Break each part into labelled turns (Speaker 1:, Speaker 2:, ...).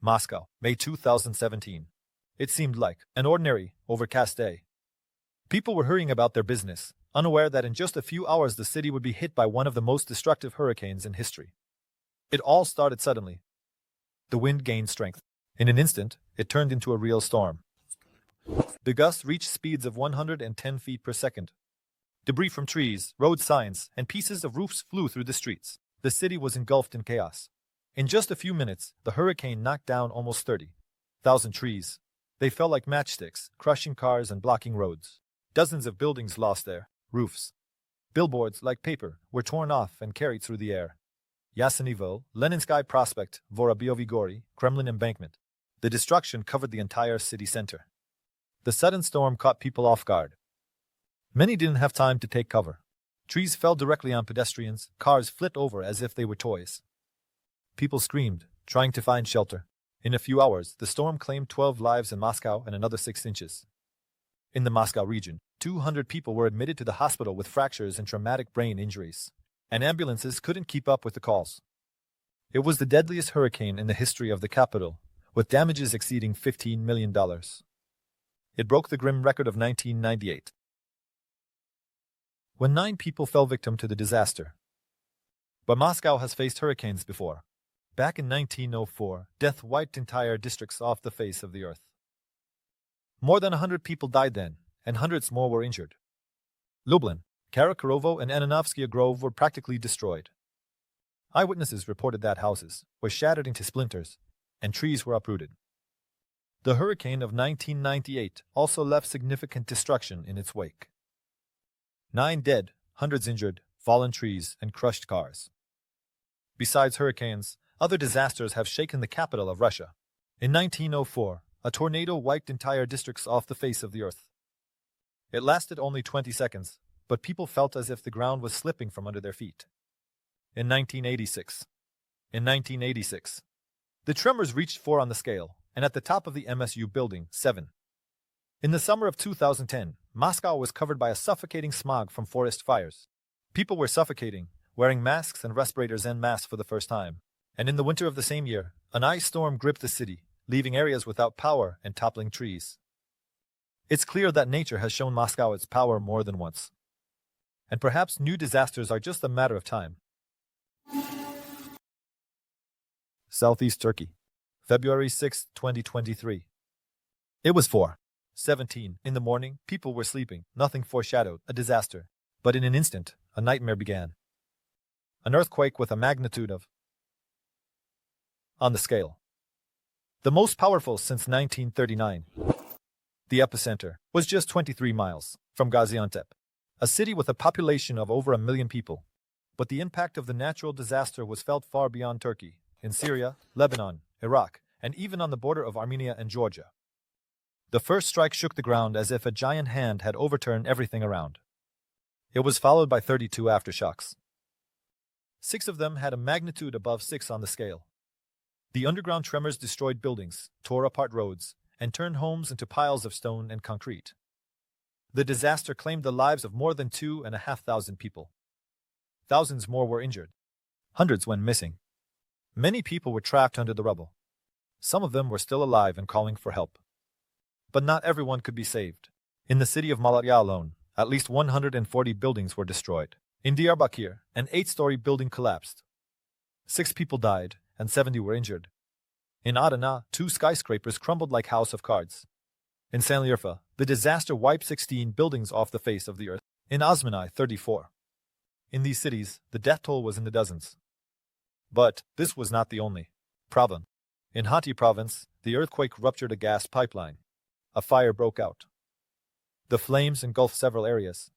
Speaker 1: Moscow, May 2017. It seemed like an ordinary, overcast day. People were hurrying about their business, unaware that in just a few hours the city would be hit by one of the most destructive hurricanes in history. It all started suddenly. The wind gained strength. In an instant, it turned into a real storm. The gusts reached speeds of 110 feet per second. Debris from trees, road signs, and pieces of roofs flew through the streets. The city was engulfed in chaos. In just a few minutes, the hurricane knocked down almost 30,000 trees. They fell like matchsticks, crushing cars and blocking roads. Dozens of buildings lost their roofs. Billboards, like paper, were torn off and carried through the air. Yasenivo, Leninsky Prospect, Vorobyovo-Gory, Kremlin Embankment. The destruction covered the entire city center. The sudden storm caught people off guard. Many didn't have time to take cover. Trees fell directly on pedestrians, cars flipped over as if they were toys. People screamed, trying to find shelter. In a few hours, the storm claimed 12 lives in Moscow and another 6 inches. In the Moscow region, 200 people were admitted to the hospital with fractures and traumatic brain injuries, and ambulances couldn't keep up with the calls. It was the deadliest hurricane in the history of the capital, with damages exceeding $15 million. It broke the grim record of 1998, when 9 people fell victim to the disaster. But Moscow has faced hurricanes before. Back in 1904, death wiped entire districts off the face of the earth. More than 100 people died then, and hundreds more were injured. Lublin, Karakorovo, and Ananovskaya Grove were practically destroyed. Eyewitnesses reported that houses were shattered into splinters, and trees were uprooted. The hurricane of 1998 also left significant destruction in its wake. 9 dead, hundreds injured, fallen trees, and crushed cars. Besides hurricanes, other disasters have shaken the capital of Russia. In 1904, a tornado wiped entire districts off the face of the earth. It lasted only 20 seconds, but people felt as if the ground was slipping from under their feet. In 1986, the tremors reached 4 on the scale, and at the top of the MSU building, 7. In the summer of 2010, Moscow was covered by a suffocating smog from forest fires. People were suffocating, wearing masks and respirators en masse for the first time. And in the winter of the same year, an ice storm gripped the city, leaving areas without power and toppling trees. It's clear that nature has shown Moscow its power more than once. And perhaps new disasters are just a matter of time. Southeast Turkey, February 6, 2023. It was 4:17 in the morning. People were sleeping. Nothing foreshadowed a disaster. But in an instant, a nightmare began. An earthquake with a magnitude of on the scale. The most powerful since 1939. The epicenter was just 23 miles from Gaziantep, a city with a population of over 1 million people. But the impact of the natural disaster was felt far beyond Turkey, in Syria, Lebanon, Iraq, and even on the border of Armenia and Georgia. The first strike shook the ground as if a giant hand had overturned everything around. It was followed by 32 aftershocks. 6 of them had a magnitude above 6 on the scale. The underground tremors destroyed buildings, tore apart roads, and turned homes into piles of stone and concrete. The disaster claimed the lives of more than 2,500 people. Thousands more were injured. Hundreds went missing. Many people were trapped under the rubble. Some of them were still alive and calling for help. But not everyone could be saved. In the city of Malatya alone, at least 140 buildings were destroyed. In Diyarbakir, an 8-story building collapsed. 6 people died, and 70 were injured. In Adana, 2 skyscrapers crumbled like house of cards. In Sanliurfa, the disaster wiped 16 buildings off the face of the earth. In Osmani, 34. In these cities, the death toll was in the dozens. But this was not the only problem. In Hati province, the earthquake ruptured a gas pipeline. A fire broke out. The flames engulfed several areas.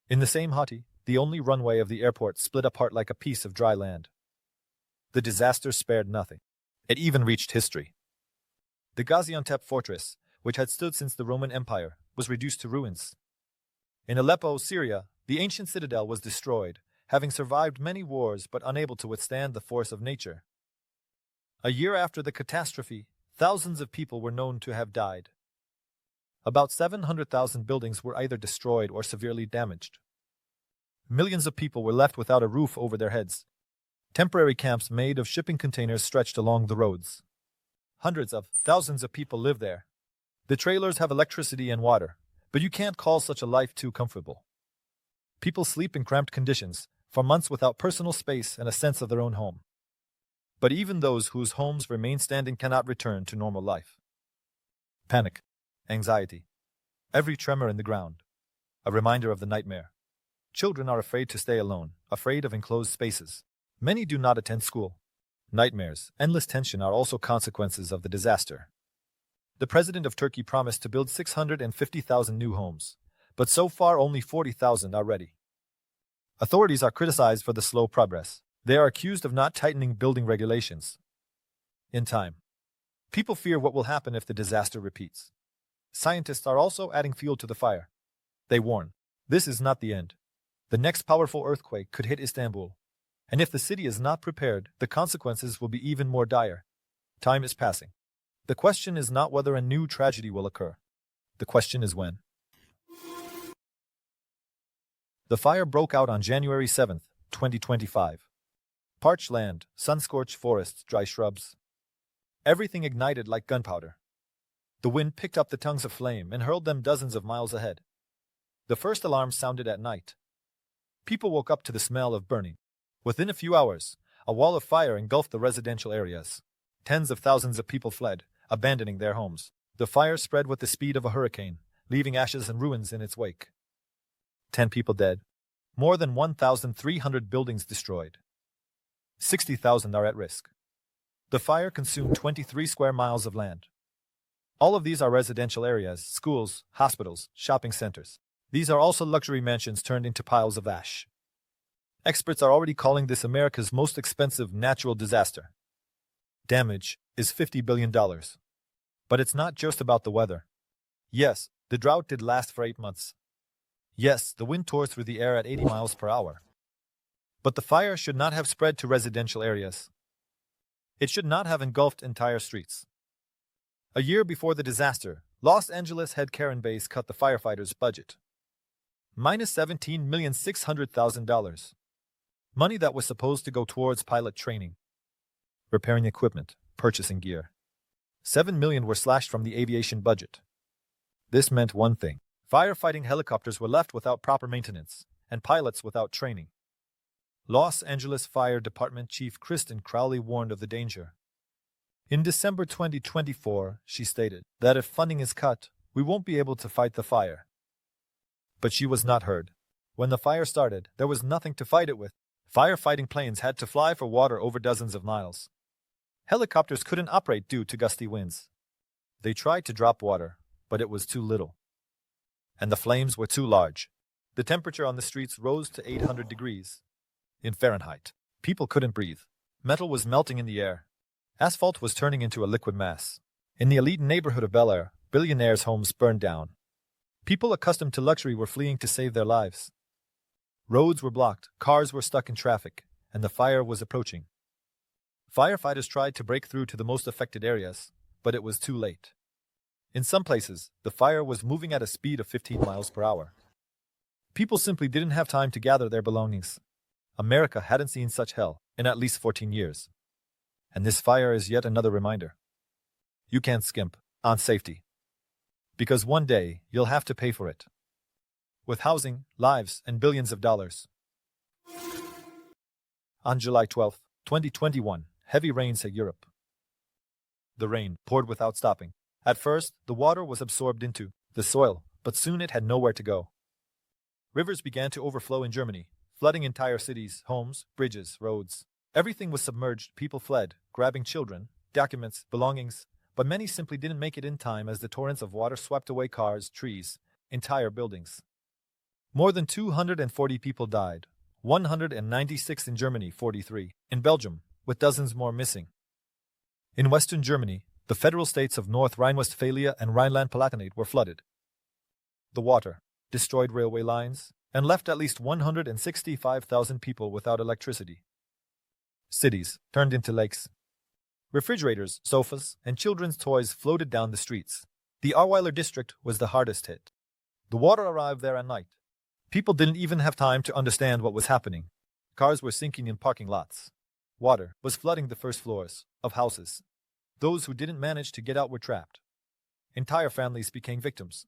Speaker 1: In the same Hati, the only runway of the airport split apart like a piece of dry land. The disaster spared nothing. It even reached history. The Gaziantep fortress, which had stood since the Roman Empire, was reduced to ruins. In Aleppo, Syria, the ancient citadel was destroyed, having survived many wars but unable to withstand the force of nature. A year after the catastrophe, thousands of people were known to have died. About 700,000 buildings were either destroyed or severely damaged. Millions of people were left without a roof over their heads. Temporary camps made of shipping containers stretched along the roads. Hundreds of thousands of people live there. The trailers have electricity and water, but you can't call such a life too comfortable. People sleep in cramped conditions for months without personal space and a sense of their own home. But even those whose homes remain standing cannot return to normal life. Panic, anxiety, every tremor in the ground, a reminder of the nightmare. Children are afraid to stay alone, afraid of enclosed spaces. Many do not attend school. Nightmares, endless tension are also consequences of the disaster. The president of Turkey promised to build 650,000 new homes, but so far only 40,000 are ready. Authorities are criticized for the slow progress. They are accused of not tightening building regulations. In time, people fear what will happen if the disaster repeats. Scientists are also adding fuel to the fire. They warn, this is not the end. The next powerful earthquake could hit Istanbul, and if the city is not prepared, the consequences will be even more dire. Time is passing. The question is not whether a new tragedy will occur. The question is when. The fire broke out on January 7, 2025. Parched land, sun-scorched forests, dry shrubs. Everything ignited like gunpowder. The wind picked up the tongues of flame and hurled them dozens of miles ahead. The first alarm sounded at night. People woke up to the smell of burning. Within a few hours, a wall of fire engulfed the residential areas. Tens of thousands of people fled, abandoning their homes. The fire spread with the speed of a hurricane, leaving ashes and ruins in its wake. 10 people dead. More than 1,300 buildings destroyed. 60,000 are at risk. The fire consumed 23 square miles of land. All of these are residential areas, schools, hospitals, shopping centers. These are also luxury mansions turned into piles of ash. Experts are already calling this America's most expensive natural disaster. Damage is $50 billion. But it's not just about the weather. Yes, the drought did last for 8 months. Yes, the wind tore through the air at 80 miles per hour. But the fire should not have spread to residential areas. It should not have engulfed entire streets. A year before the disaster, Los Angeles head Karen Bass cut the firefighters' budget. Minus $17,600,000. Money that was supposed to go towards pilot training, repairing equipment, purchasing gear. $7 million were slashed from the aviation budget. This meant one thing. Firefighting helicopters were left without proper maintenance, and pilots without training. Los Angeles Fire Department Chief Kristen Crowley warned of the danger. In December 2024, she stated that if funding is cut, we won't be able to fight the fire. But she was not heard. When the fire started, there was nothing to fight it with. Firefighting planes had to fly for water over dozens of miles. Helicopters couldn't operate due to gusty winds. They tried to drop water, but it was too little. And the flames were too large. The temperature on the streets rose to 800 degrees. In Fahrenheit, people couldn't breathe. Metal was melting in the air. Asphalt was turning into a liquid mass. In the elite neighborhood of Bel Air, billionaires' homes burned down. People accustomed to luxury were fleeing to save their lives. Roads were blocked, cars were stuck in traffic, and the fire was approaching. Firefighters tried to break through to the most affected areas, but it was too late. In some places, the fire was moving at a speed of 15 miles per hour. People simply didn't have time to gather their belongings. America hadn't seen such hell in at least 14 years. And this fire is yet another reminder. You can't skimp on safety. Because one day, you'll have to pay for it. With housing, lives, and billions of dollars. On July 12, 2021, heavy rains hit Europe. The rain poured without stopping. At first, the water was absorbed into the soil, but soon it had nowhere to go. Rivers began to overflow in Germany, flooding entire cities, homes, bridges, roads. Everything was submerged. People fled, grabbing children, documents, belongings, but many simply didn't make it in time as the torrents of water swept away cars, trees, entire buildings. More than 240 people died, 196 in Germany, 43 in Belgium, with dozens more missing. In Western Germany, the federal states of North Rhine-Westphalia and Rhineland-Palatinate were flooded. The water destroyed railway lines and left at least 165,000 people without electricity. Cities turned into lakes. Refrigerators, sofas, and children's toys floated down the streets. The Ahrweiler district was the hardest hit. The water arrived there at night. People didn't even have time to understand what was happening. Cars were sinking in parking lots. Water was flooding the first floors of houses. Those who didn't manage to get out were trapped. Entire families became victims.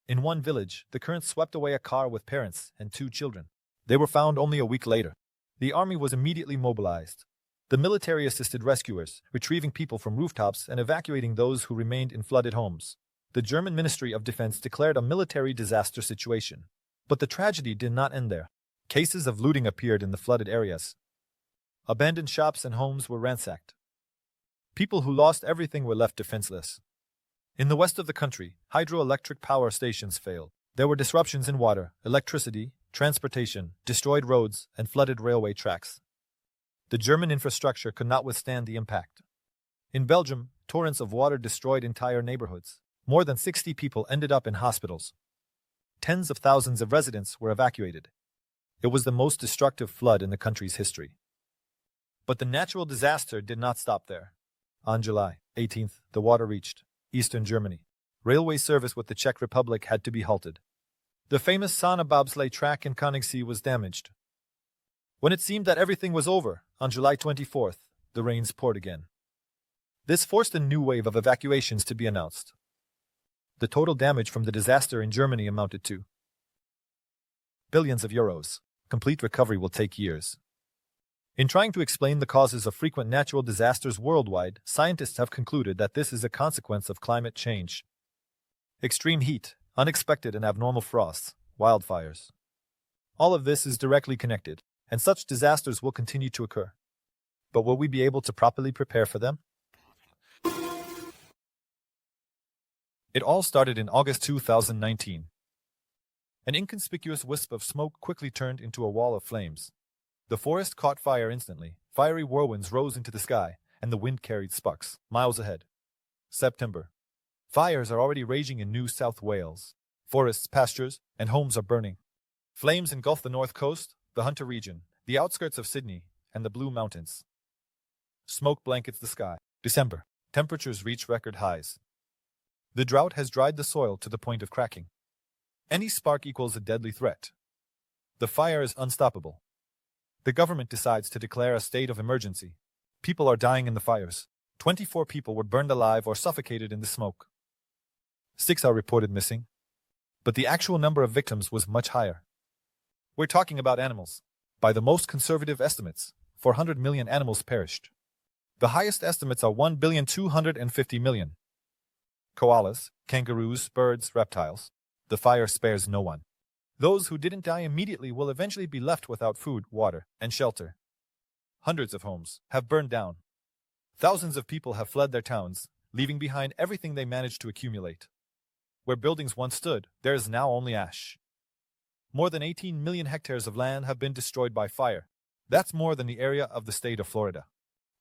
Speaker 1: In one village, the current swept away a car with parents and 2 children. They were found only a week later. The army was immediately mobilized. The military assisted rescuers, retrieving people from rooftops and evacuating those who remained in flooded homes. The German Ministry of Defense declared a military disaster situation. But the tragedy did not end there. Cases of looting appeared in the flooded areas. Abandoned shops and homes were ransacked. People who lost everything were left defenseless. In the west of the country, hydroelectric power stations failed. There were disruptions in water, electricity, transportation, destroyed roads, and flooded railway tracks. The German infrastructure could not withstand the impact. In Belgium, torrents of water destroyed entire neighborhoods. More than 60 people ended up in hospitals. Tens of thousands of residents were evacuated. It was the most destructive flood in the country's history. But the natural disaster did not stop there. On July 18th, the water reached eastern Germany. Railway service with the Czech Republic had to be halted. The famous Sana bobsleigh track in Königssee was damaged. When it seemed that everything was over, on July 24th, the rains poured again. This forced a new wave of evacuations to be announced. The total damage from the disaster in Germany amounted to billions of euros. Complete recovery will take years. In trying to explain the causes of frequent natural disasters worldwide, scientists have concluded that this is a consequence of climate change. Extreme heat, unexpected and abnormal frosts, wildfires. All of this is directly connected, and such disasters will continue to occur. But will we be able to properly prepare for them? It all started in August 2019. An inconspicuous wisp of smoke quickly turned into a wall of flames. The forest caught fire instantly. Fiery whirlwinds rose into the sky, and the wind carried sparks miles ahead. September. Fires are already raging in New South Wales. Forests, pastures, and homes are burning. Flames engulf the north coast, the Hunter region, the outskirts of Sydney, and the Blue Mountains. Smoke blankets the sky. December. Temperatures reach record highs. The drought has dried the soil to the point of cracking. Any spark equals a deadly threat. The fire is unstoppable. The government decides to declare a state of emergency. People are dying in the fires. 24 people were burned alive or suffocated in the smoke. 6 are reported missing. But the actual number of victims was much higher. We're talking about animals. By the most conservative estimates, 400 million animals perished. The highest estimates are 1,250,000,000. Koalas, kangaroos, birds, reptiles. The fire spares no one. Those who didn't die immediately will eventually be left without food, water, and shelter. Hundreds of homes have burned down. Thousands of people have fled their towns, leaving behind everything they managed to accumulate. Where buildings once stood, there is now only ash. More than 18 million hectares of land have been destroyed by fire. That's more than the area of the state of Florida.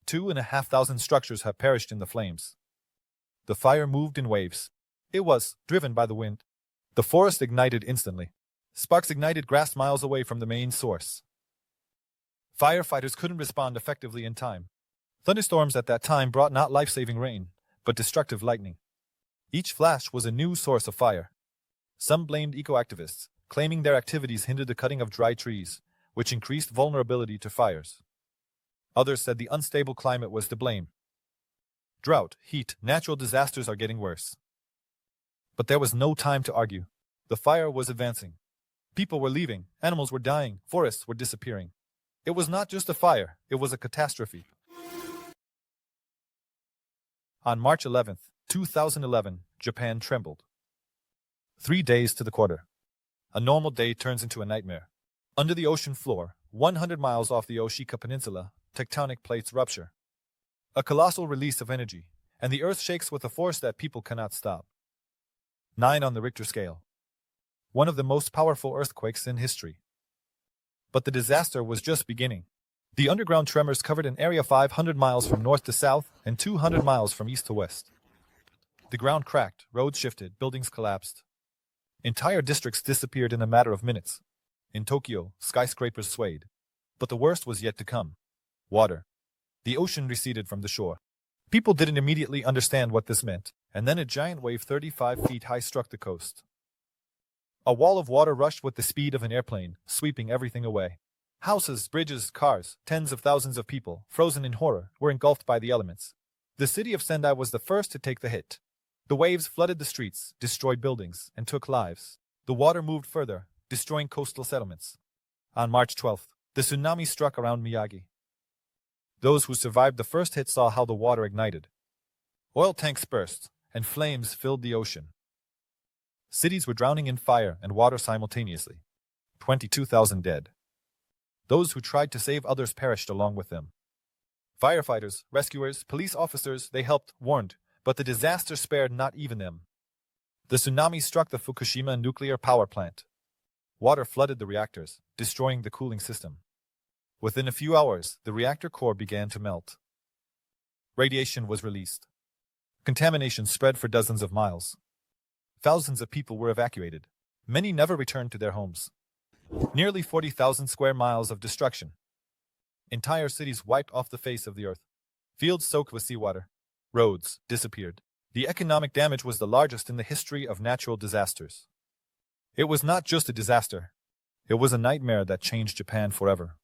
Speaker 1: 2,500 structures have perished in the flames. The fire moved in waves. It was driven by the wind. The forest ignited instantly. Sparks ignited grass miles away from the main source. Firefighters couldn't respond effectively in time. Thunderstorms at that time brought not life-saving rain, but destructive lightning. Each flash was a new source of fire. Some blamed eco-activists, claiming their activities hindered the cutting of dry trees, which increased vulnerability to fires. Others said the unstable climate was to blame. Drought, heat, natural disasters are getting worse. But there was no time to argue. The fire was advancing. People were leaving, animals were dying, forests were disappearing. It was not just a fire, it was a catastrophe. On March 11, 2011, Japan trembled. 3 days to the quarter. A normal day turns into a nightmare. Under the ocean floor, 100 miles off the Oshika Peninsula, tectonic plates rupture. A colossal release of energy, and the earth shakes with a force that people cannot stop. 9 on the Richter scale. One of the most powerful earthquakes in history. But the disaster was just beginning. The underground tremors covered an area 500 miles from north to south and 200 miles from east to west. The ground cracked, roads shifted, buildings collapsed. Entire districts disappeared in a matter of minutes. In Tokyo, skyscrapers swayed. But the worst was yet to come. Water. The ocean receded from the shore. People didn't immediately understand what this meant, and then a giant wave 35 feet high struck the coast. A wall of water rushed with the speed of an airplane, sweeping everything away. Houses, bridges, cars, tens of thousands of people, frozen in horror, were engulfed by the elements. The The city of Sendai was the first to take the hit. The waves flooded the streets, destroyed buildings, and took lives. The water moved further, destroying coastal settlements. On March 12th, the tsunami struck around Miyagi. Those who survived the first hit saw how the water ignited. Oil tanks burst, and flames filled the ocean. Cities were drowning in fire and water simultaneously. 22,000 dead. Those who tried to save others perished along with them. Firefighters, rescuers, police officers, they helped, warned, but the disaster spared not even them. The tsunami struck the Fukushima nuclear power plant. Water flooded the reactors, destroying the cooling system. Within a few hours, the reactor core began to melt. Radiation was released. Contamination spread for dozens of miles. Thousands of people were evacuated. Many never returned to their homes. Nearly 40,000 square miles of destruction. Entire cities wiped off the face of the earth. Fields soaked with seawater. Roads disappeared. The economic damage was the largest in the history of natural disasters. It was not just a disaster. It was a nightmare that changed Japan forever.